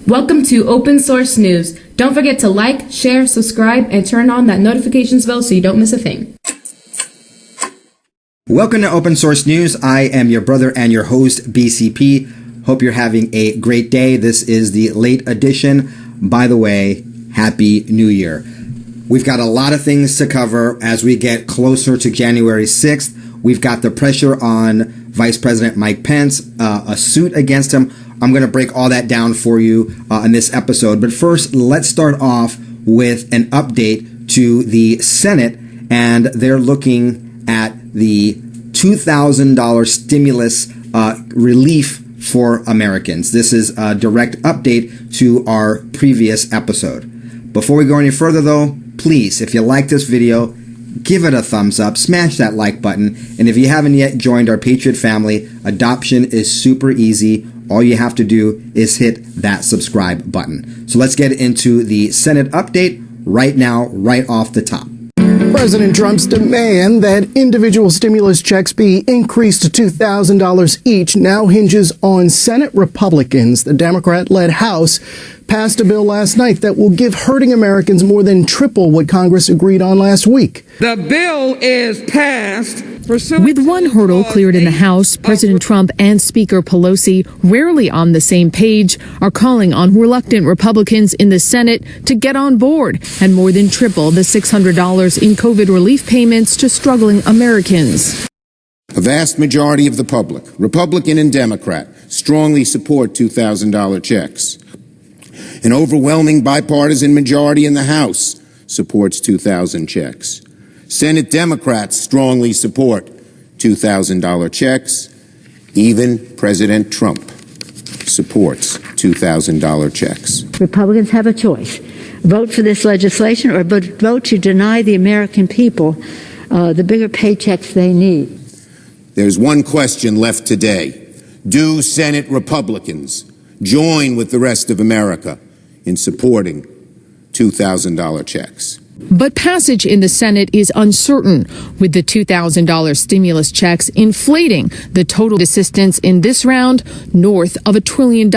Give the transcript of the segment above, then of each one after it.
Welcome to Open Source News. Don't forget to like, share, subscribe, and turn on that notifications bell so you don't miss a thing. Welcome to Open Source News. I am your brother and your host, BCP. Hope you're having a great day. This is the late edition. By the way, Happy New Year. We've got a lot of things to cover as we get closer to January 6th. We've got the pressure on Vice President Mike Pence, a suit against him. I'm going to break all that down for you in this episode. But first, let's start off with an update to the Senate, and they're looking at the $2,000 stimulus relief for Americans. This is a direct update to our previous episode. Before we go any further, though, please, if you like this video, give it a thumbs up, smash that like button, and if you haven't yet joined our Patriot family, adoption is super easy. All you have to do is hit that subscribe button. So let's get into the Senate update right now, right off the top. President Trump's demand that individual stimulus checks be increased to $2,000 each now hinges on Senate Republicans. The Democrat-led House passed a bill last night that will give hurting Americans more than triple what Congress agreed on last week. The bill is passed. With one hurdle cleared in the House, President Trump and Speaker Pelosi, rarely on the same page, are calling on reluctant Republicans in the Senate to get on board and more than triple the $600 in COVID relief payments to struggling Americans. A vast majority of the public, Republican and Democrat, strongly support $2,000 checks. An overwhelming bipartisan majority in the House supports 2,000 checks. Senate Democrats strongly support $2,000 checks. Even President Trump supports $2,000 checks. Republicans have a choice. Vote for this legislation or vote to deny the American people the bigger paychecks they need. There's one question left today. Do Senate Republicans join with the rest of America in supporting $2,000 checks? But passage in the Senate is uncertain, with the $2,000 stimulus checks inflating the total assistance in this round north of $1 trillion.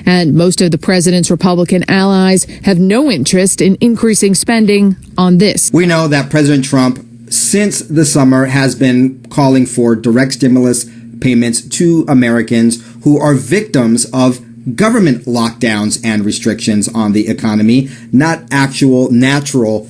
And most of the president's Republican allies have no interest in increasing spending on this. We know that President Trump, since the summer, has been calling for direct stimulus payments to Americans who are victims of government lockdowns and restrictions on the economy, not actual natural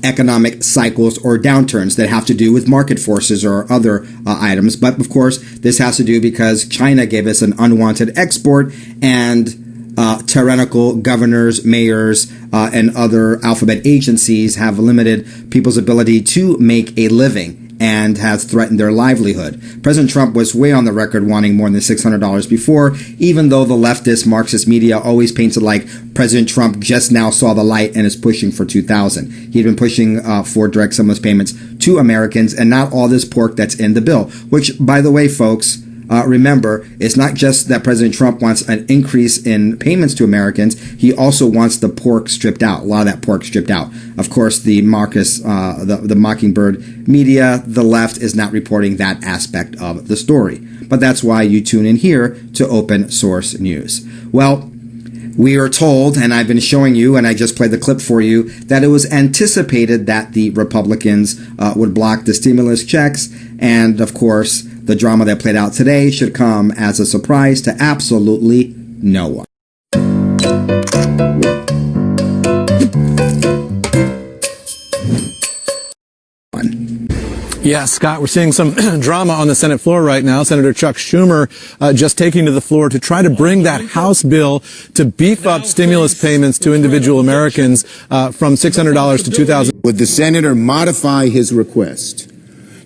economic cycles or downturns that have to do with market forces or other items. But of course, this has to do because China gave us an unwanted export, and tyrannical governors, mayors, and other alphabet agencies have limited people's ability to make a living and has threatened their livelihood. President Trump was way on the record wanting more than $600 before, even though the leftist Marxist media always paints it like President Trump just now saw the light and is pushing for $2,000. He'd been pushing for direct stimulus payments to Americans and not all this pork that's in the bill, which, by the way, folks, remember, it's not just that President Trump wants an increase in payments to Americans. He also wants the pork stripped out, a lot of that pork stripped out. Of course, the Marcus, the Mockingbird media, the left, is not reporting that aspect of the story. But that's why you tune in here to Open Source News. Well, we are told, and I've been showing you, and I just played the clip for you, that it was anticipated that the Republicans would block the stimulus checks. And, of course, the drama that played out today should come as a surprise to absolutely no one. Yeah, Scott, we're seeing some drama on the Senate floor right now. Senator Chuck Schumer just taking to the floor to try to bring that House bill to beef up stimulus payments to individual Americans from $600 to $2,000. Would the senator modify his request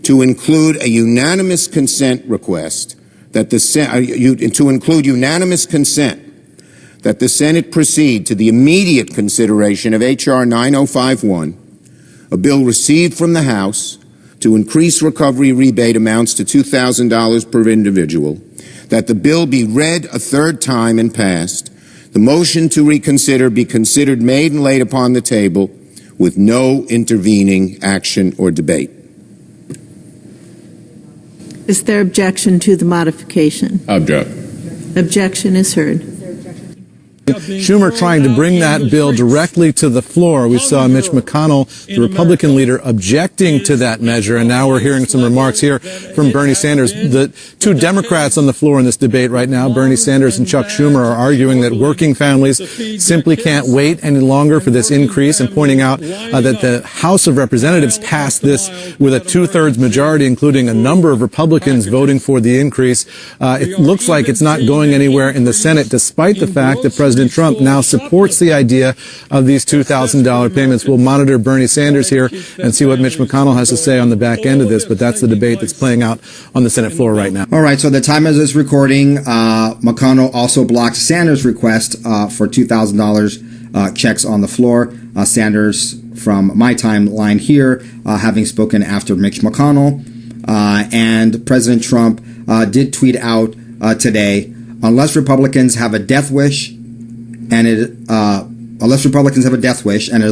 to include a unanimous consent request that to include unanimous consent that the Senate proceed to the immediate consideration of H.R. 9051, a bill received from the House to increase recovery rebate amounts to $2,000 per individual, that the bill be read a third time and passed, the motion to reconsider be considered, made, and laid upon the table with no intervening action or debate. Is there objection to the modification? Object. Objection is heard. Schumer trying to bring that bill directly to the floor. We saw Mitch McConnell, the Republican leader, objecting to that measure, and now we're hearing some remarks here from Bernie Sanders. The two Democrats on the floor in this debate right now, Bernie Sanders and Chuck Schumer, are arguing that working families simply can't wait any longer for this increase, and pointing out that the House of Representatives passed this with a two-thirds majority, including a number of Republicans voting for the increase. It looks like it's not going anywhere in the Senate, despite the fact that President Trump now supports the idea of these $2,000 payments. We'll monitor Bernie Sanders here and see what Mitch McConnell has to say on the back end of this, but that's the debate that's playing out on the Senate floor right now. All right, so the time of this recording, McConnell also blocked Sanders' request for $2,000 checks on the floor. Sanders, from my timeline here, having spoken after Mitch McConnell, and President Trump did tweet out today, unless Republicans have a death wish, and it is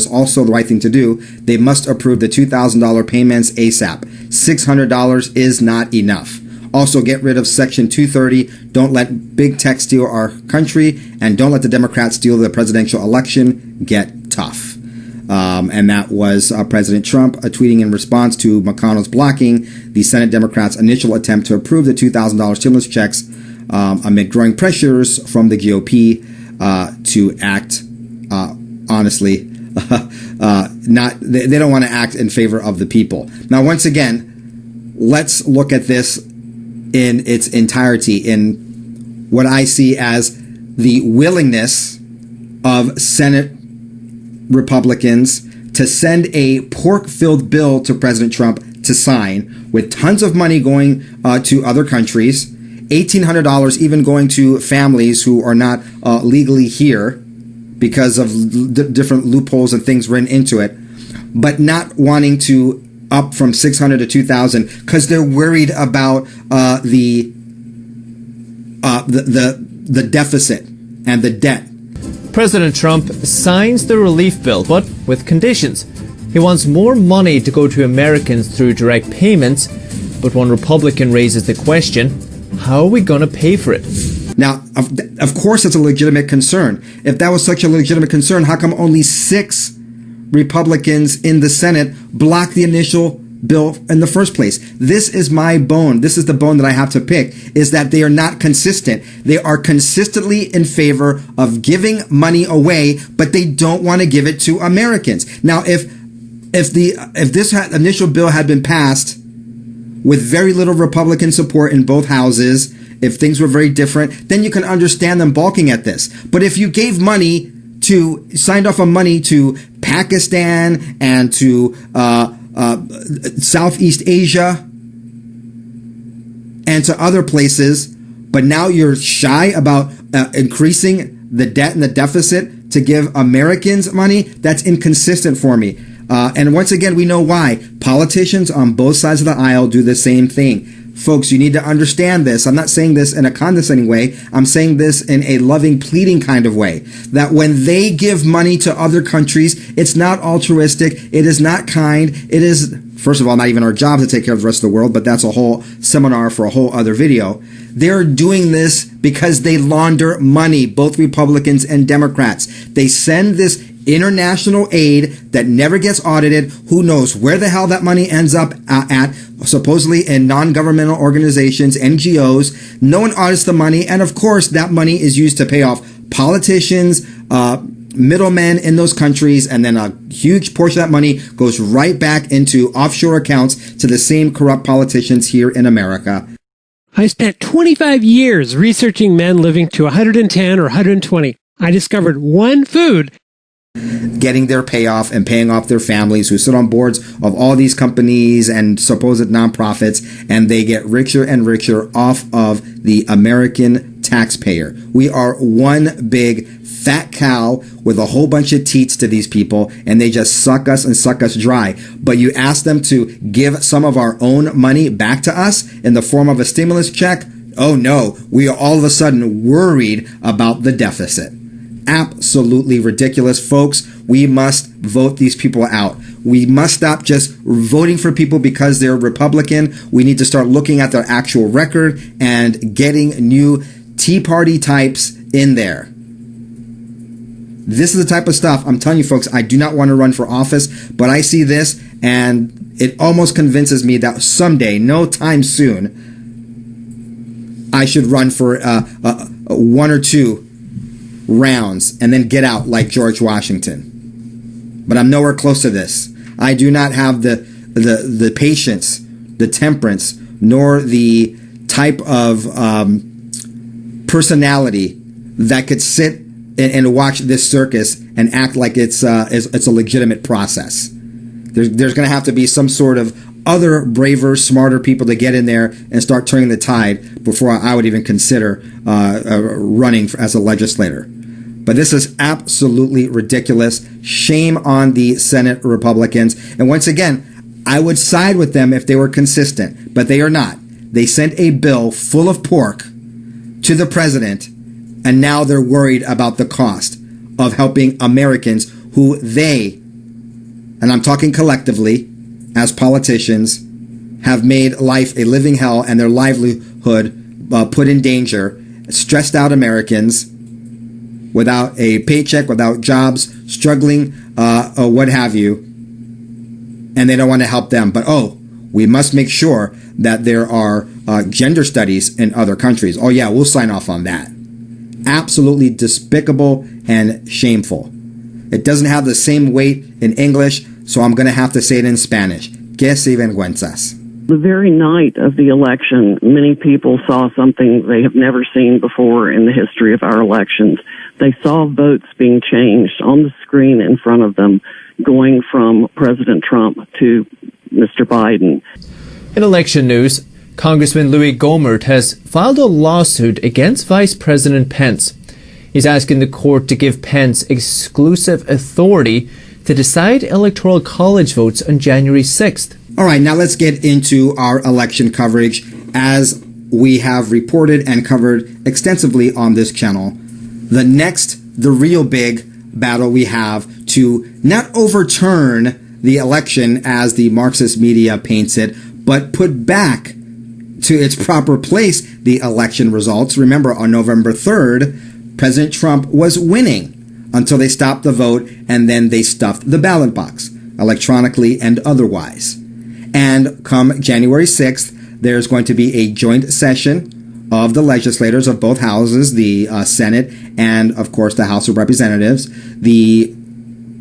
also the right thing to do, they must approve the $2,000 payments ASAP. $600 is not enough. Also, get rid of Section 230. Don't let big tech steal our country, and don't let the Democrats steal the presidential election. Get tough. And that was President Trump tweeting in response to McConnell's blocking the Senate Democrats' initial attempt to approve the $2,000 stimulus checks amid growing pressures from the GOP to act honestly. They don't want to act in favor of the people. Now, once again, let's look at this in its entirety, in what I see as the willingness of Senate Republicans to send a pork-filled bill to President Trump to sign, with tons of money going to other countries, $1,800 even going to families who are not legally here because of different loopholes and things written into it, but not wanting to up from $600 to $2,000 because they're worried about the deficit and the debt. President Trump signs the relief bill, but with conditions. He wants more money to go to Americans through direct payments, but one Republican raises the question, how are we going to pay for it? Now, of course, it's a legitimate concern. If that was such a legitimate concern, how come only 6 Republicans in the Senate blocked the initial bill in the first place? This is my bone. This is the bone that I have to pick, is that they are not consistent. They are consistently in favor of giving money away, but they don't want to give it to Americans. Now, if this initial bill had been passed with very little Republican support in both houses, if things were very different, then you can understand them balking at this. But if you gave money signed off on money to Pakistan and to Southeast Asia and to other places, but now you're shy about increasing the debt and the deficit to give Americans money, that's inconsistent for me. And once again, we know why. Politicians on both sides of the aisle do the same thing. Folks, you need to understand this. I'm not saying this in a condescending way. I'm saying this in a loving, pleading kind of way. That when they give money to other countries, it's not altruistic. It is not kind. It is, first of all, not even our job to take care of the rest of the world, but that's a whole seminar for a whole other video. They're doing this because they launder money, both Republicans and Democrats. They send this international aid that never gets audited. Who knows where the hell that money ends up at, supposedly in non-governmental organizations, NGOs. No one audits the money. And of course, that money is used to pay off politicians, middlemen in those countries. And then a huge portion of that money goes right back into offshore accounts to the same corrupt politicians here in America. I spent 25 years researching men living to 110 or 120. I discovered one food getting their payoff and paying off their families who sit on boards of all these companies and supposed nonprofits, and they get richer and richer off of the American taxpayer. We are one big fat cow with a whole bunch of teats to these people, and they just suck us and suck us dry. But you ask them to give some of our own money back to us in the form of a stimulus check? Oh no, we are all of a sudden worried about the deficit. Absolutely ridiculous, folks. We must vote these people out. We must stop just voting for people because they're Republican. We need to start looking at their actual record and getting new Tea Party types in there. This is the type of stuff, I'm telling you folks, I do not want to run for office, but I see this and it almost convinces me that someday, no time soon, I should run for one or two rounds and then get out like George Washington. But I'm nowhere close to this. I do not have the patience, the temperance, nor the type of personality that could sit and watch this circus and act like it's a legitimate process. There's going to have to be some sort of other braver, smarter people to get in there and start turning the tide before I would even consider running as a legislator. But this is absolutely ridiculous. Shame on the Senate Republicans. And once again, I would side with them if they were consistent, but they are not. They sent a bill full of pork to the president, and now they're worried about the cost of helping Americans who they, and I'm talking collectively as politicians, have made life a living hell and their livelihood put in danger. Stressed out Americans without a paycheck, without jobs, struggling, or what have you, and they don't want to help them. But we must make sure that there are gender studies in other countries. Oh yeah, we'll sign off on that. Absolutely despicable and shameful. It doesn't have the same weight in English, so I'm going to have to say it in Spanish. Que sinvergüenzas. The very night of the election, many people saw something they have never seen before in the history of our elections. They saw votes being changed on the screen in front of them, going from President Trump to Mr. Biden. In election news, Congressman Louis Gohmert has filed a lawsuit against Vice President Pence. He's asking the court to give Pence exclusive authority to decide electoral college votes on January 6th. All right, now let's get into our election coverage as we have reported and covered extensively on this channel. The real big battle we have to not overturn the election as the Marxist media paints it, but put back to its proper place the election results. Remember, on November 3rd, President Trump was winning until they stopped the vote and then they stuffed the ballot box, electronically and otherwise. And come January 6th, there's going to be a joint session of the legislators of both houses, the Senate and, of course, the House of Representatives. The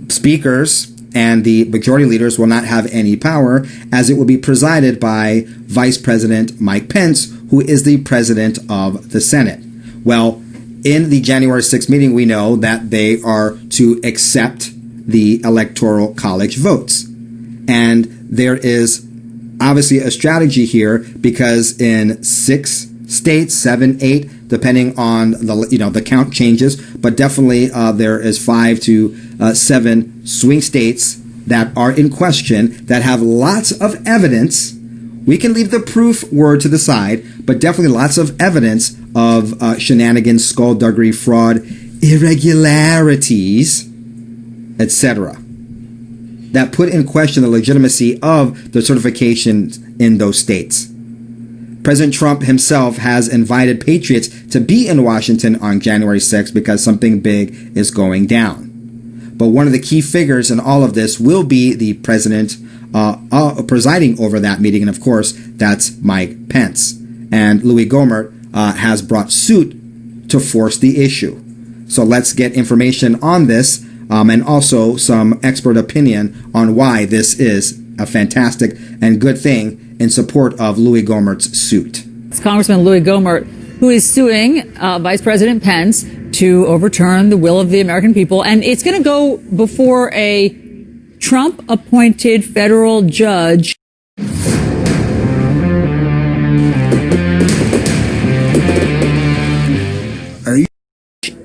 speakers and the majority leaders will not have any power, as it will be presided by Vice President Mike Pence, who is the president of the Senate. Well, in the January 6th meeting, we know that they are to accept the Electoral College votes. And there is obviously a strategy here because in 6 states, 7, 8, depending on the count changes, but definitely there is 5 to 7 swing states that are in question that have lots of evidence. We can leave the proof word to the side, but definitely lots of evidence of shenanigans, skullduggery, fraud, irregularities, etc., that put in question the legitimacy of the certifications in those states. President Trump himself has invited patriots to be in Washington on January 6th because something big is going down. But one of the key figures in all of this will be the president presiding over that meeting, and of course, that's Mike Pence. And Louis Gohmert has brought suit to force the issue. So let's get information on this and also some expert opinion on why this is a fantastic and good thing in support of Louis Gohmert's suit. It's Congressman Louis Gohmert, who is suing Vice President Pence to overturn the will of the American people. And it's going to go before a Trump-appointed federal judge.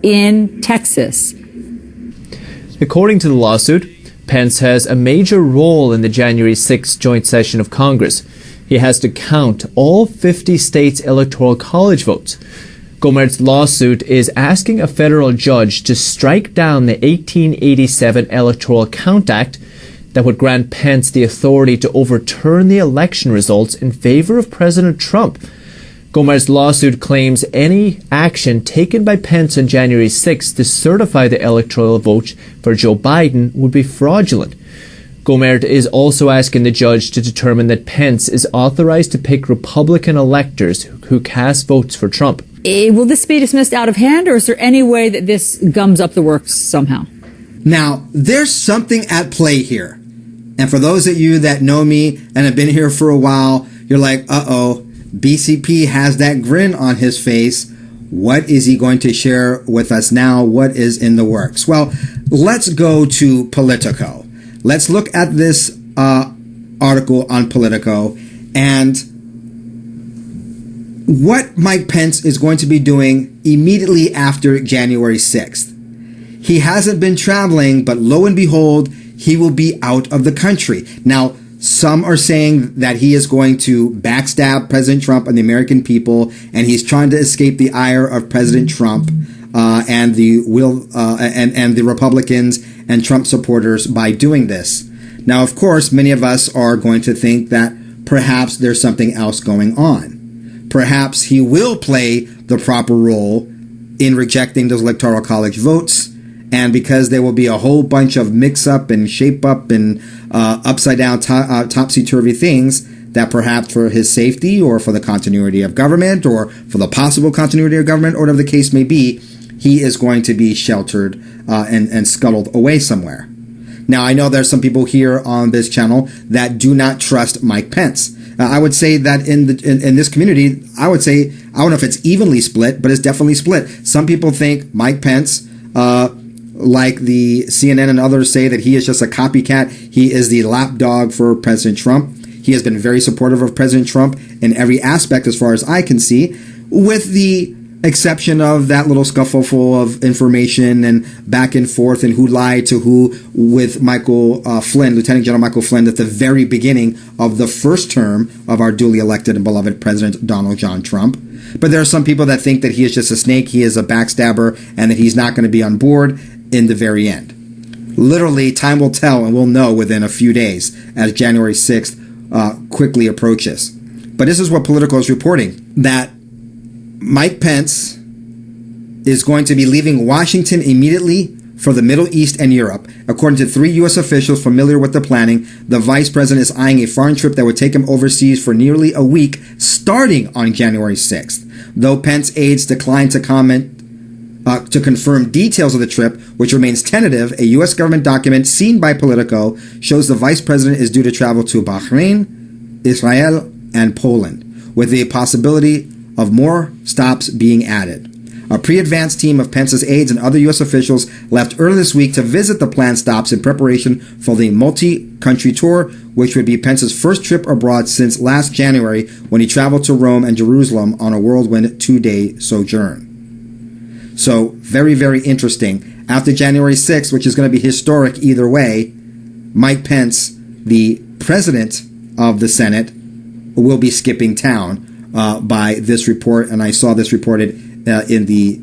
In Texas. According to the lawsuit, Pence has a major role in the January 6th joint session of Congress. He has to count all 50 states' electoral college votes. Gohmert's lawsuit is asking a federal judge to strike down the 1887 Electoral Count Act that would grant Pence the authority to overturn the election results in favor of President Trump. Gomer's lawsuit claims any action taken by Pence on January 6th to certify the electoral vote for Joe Biden would be fraudulent. Gomer is also asking the judge to determine that Pence is authorized to pick Republican electors who cast votes for Trump. Will this be dismissed out of hand, or is there any way that this gums up the works somehow? Now, there's something at play here. And for those of you that know me and have been here for a while, you're like, uh-oh, BCP has that grin on his face. What is he going to share with us now? What is in the works? Well, let's go to Politico. Let's look at this article on Politico and what Mike Pence is going to be doing immediately after January 6th. He hasn't been traveling, but lo and behold, he will be out of the country. Now, some are saying that he is going to backstab President Trump and the American people, and he's trying to escape the ire of President Trump and the Republicans and Trump supporters by doing this. Now, of course, many of us are going to think that perhaps there's something else going on. Perhaps he will play the proper role in rejecting those electoral college votes. And because there will be a whole bunch of mix-up and shape-up and upside-down, topsy-turvy things, that perhaps for his safety or for the continuity of government or for the possible continuity of government, or whatever the case may be, he is going to be sheltered and scuttled away somewhere. Now, I know there's some people here on this channel that do not trust Mike Pence. I would say that in this community, I would say, I don't know if it's evenly split, but it's definitely split. Some people think Mike Pence, like the CNN and others say, that he is just a copycat. He is the lapdog for President Trump. He has been very supportive of President Trump in every aspect as far as I can see, with the exception of that little scuffle of information and back and forth and who lied to who with Michael Flynn, Lieutenant General Michael Flynn, at the very beginning of the first term of our duly elected and beloved President Donald John Trump. But there are some people that think that he is just a snake, he is a backstabber, and that he's not going to be on board in the very end. Literally, time will tell, and we'll know within a few days as January 6th quickly approaches. But this is what Politico is reporting, that Mike Pence is going to be leaving Washington immediately for the Middle East and Europe. According to 3 U.S. officials familiar with the planning, the vice president is eyeing a foreign trip that would take him overseas for nearly a week, starting on January 6th. Though Pence aides declined to comment to confirm details of the trip, which remains tentative, a U.S. government document seen by Politico shows the vice president is due to travel to Bahrain, Israel, and Poland, with the possibility of more stops being added. A pre-advanced team of Pence's aides and other U.S. officials left early this week to visit the planned stops in preparation for the multi-country tour, which would be Pence's first trip abroad since last January, when he traveled to Rome and Jerusalem on a whirlwind 2-day sojourn. So, very, very interesting. After January 6th, which is going to be historic either way, Mike Pence, the president of the Senate, will be skipping town by this report. And I saw this reported in the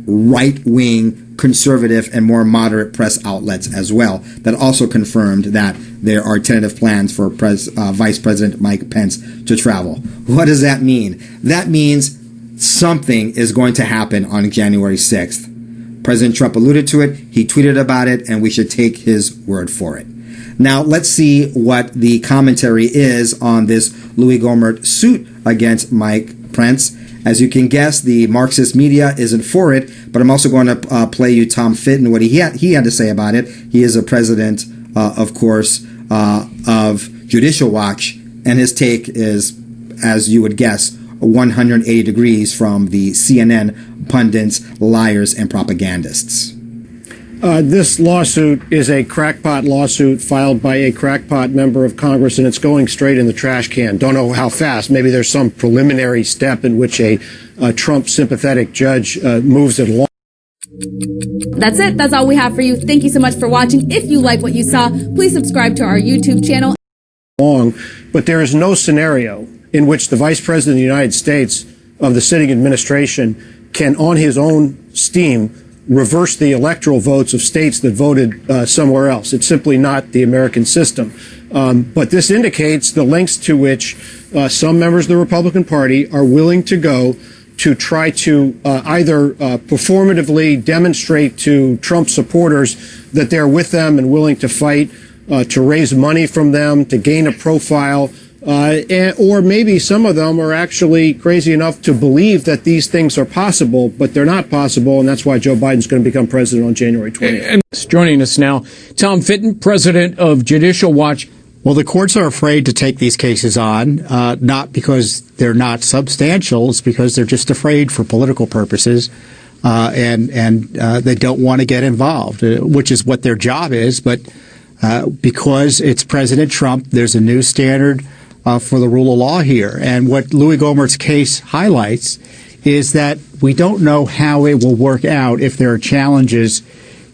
right-wing, conservative, and more moderate press outlets as well, that also confirmed that there are tentative plans for Vice President Mike Pence to travel. What does that mean? That means something is going to happen on January 6th. President Trump alluded to it, he tweeted about it, and we should take his word for it. Now, let's see what the commentary is on this Louis Gohmert suit against Mike Pence. As you can guess, the Marxist media isn't for it, but I'm also going to play you Tom Fitton, what he had to say about it. He is a president, of course, of Judicial Watch, and his take is, as you would guess, 180 degrees from the CNN pundits, liars, and propagandists. This lawsuit is a crackpot lawsuit filed by a crackpot member of Congress, and it's going straight in the trash can. Don't know how fast. Maybe there's some preliminary step in which a Trump-sympathetic judge moves it along. That's it. That's all we have for you. Thank you so much for watching. If you like what you saw, please subscribe to our YouTube channel. But there is no scenario in which the Vice President of the United States of the sitting administration can, on his own steam, reverse the electoral votes of states that voted somewhere else. It's simply not the American system. But this indicates the lengths to which some members of the Republican Party are willing to go to try to either performatively demonstrate to Trump supporters that they're with them and willing to fight, to raise money from them, to gain a profile, or maybe some of them are actually crazy enough to believe that these things are possible, but they're not possible, and that's why Joe Biden's going to become president on January 20th. Joining us now, Tom Fitton, president of Judicial Watch. Well, the courts are afraid to take these cases on, not because they're not substantial, it's because they're just afraid for political purposes, and they don't want to get involved, which is what their job is. But because it's President Trump, there's a new standard for the rule of law here. And what Louis Gohmert's case highlights is that we don't know how it will work out if there are challenges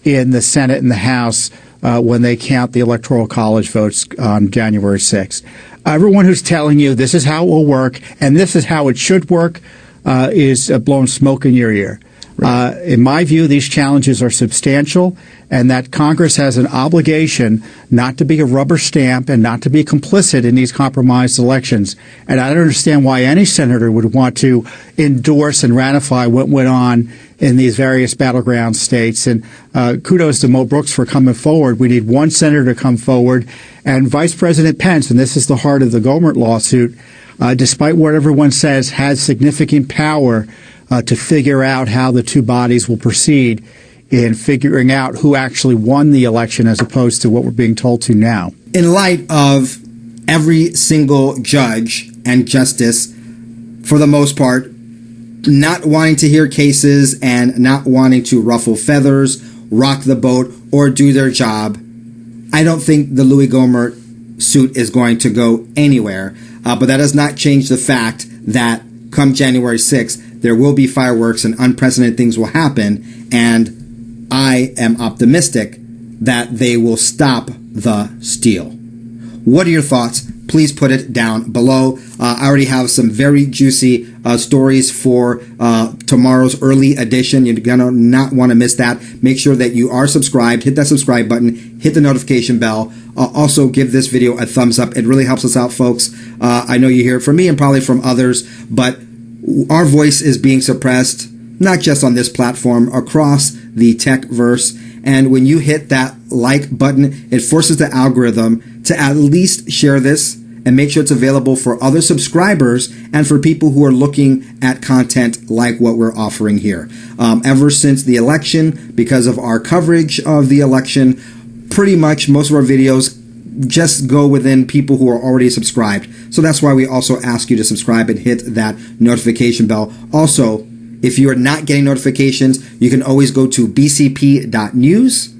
in the Senate and the House when they count the Electoral College votes on January 6th. Everyone who's telling you this is how it will work and this is how it should work is blowing smoke in your ear. Right. In my view, these challenges are substantial, and that Congress has an obligation not to be a rubber stamp and not to be complicit in these compromised elections. And I don't understand why any senator would want to endorse and ratify what went on in these various battleground states. And kudos to Mo Brooks for coming forward. We need one senator to come forward. And Vice President Pence, and this is the heart of the Gohmert lawsuit, despite what everyone says, has significant power to figure out how the two bodies will proceed in figuring out who actually won the election as opposed to what we're being told to now. In light of every single judge and justice, for the most part, not wanting to hear cases and not wanting to ruffle feathers, rock the boat, or do their job, I don't think the Louis Gohmert suit is going to go anywhere. But that does not change the fact that come January 6th, there will be fireworks and unprecedented things will happen, and I am optimistic that they will stop the steal. What are your thoughts? Please put it down below. I already have some very juicy stories for tomorrow's early edition. You're going to not want to miss that. Make sure that you are subscribed. Hit that subscribe button. Hit the notification bell. Also, give this video a thumbs up. It really helps us out, folks. I know you hear it from me and probably from others, but our voice is being suppressed, not just on this platform, across the tech-verse. And when you hit that like button, it forces the algorithm to at least share this and make sure it's available for other subscribers and for people who are looking at content like what we're offering here. Ever since the election, because of our coverage of the election, pretty much most of our videos just go within people who are already subscribed. So that's why we also ask you to subscribe and hit that notification bell. Also, if you are not getting notifications, you can always go to bcp.news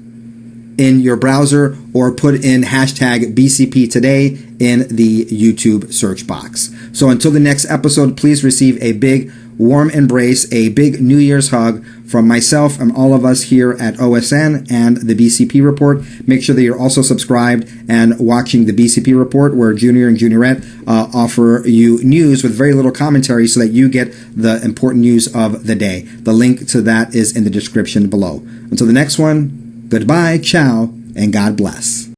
in your browser or put in hashtag BCP today in the YouTube search box. So until the next episode, please receive a big warm embrace, a big New Year's hug from myself and all of us here at OSN and the BCP Report. Make sure that you're also subscribed and watching the BCP Report, where Junior and Juniorette offer you news with very little commentary so that you get the important news of the day. The link to that is in the description below. Until the next one, goodbye, ciao, and God bless.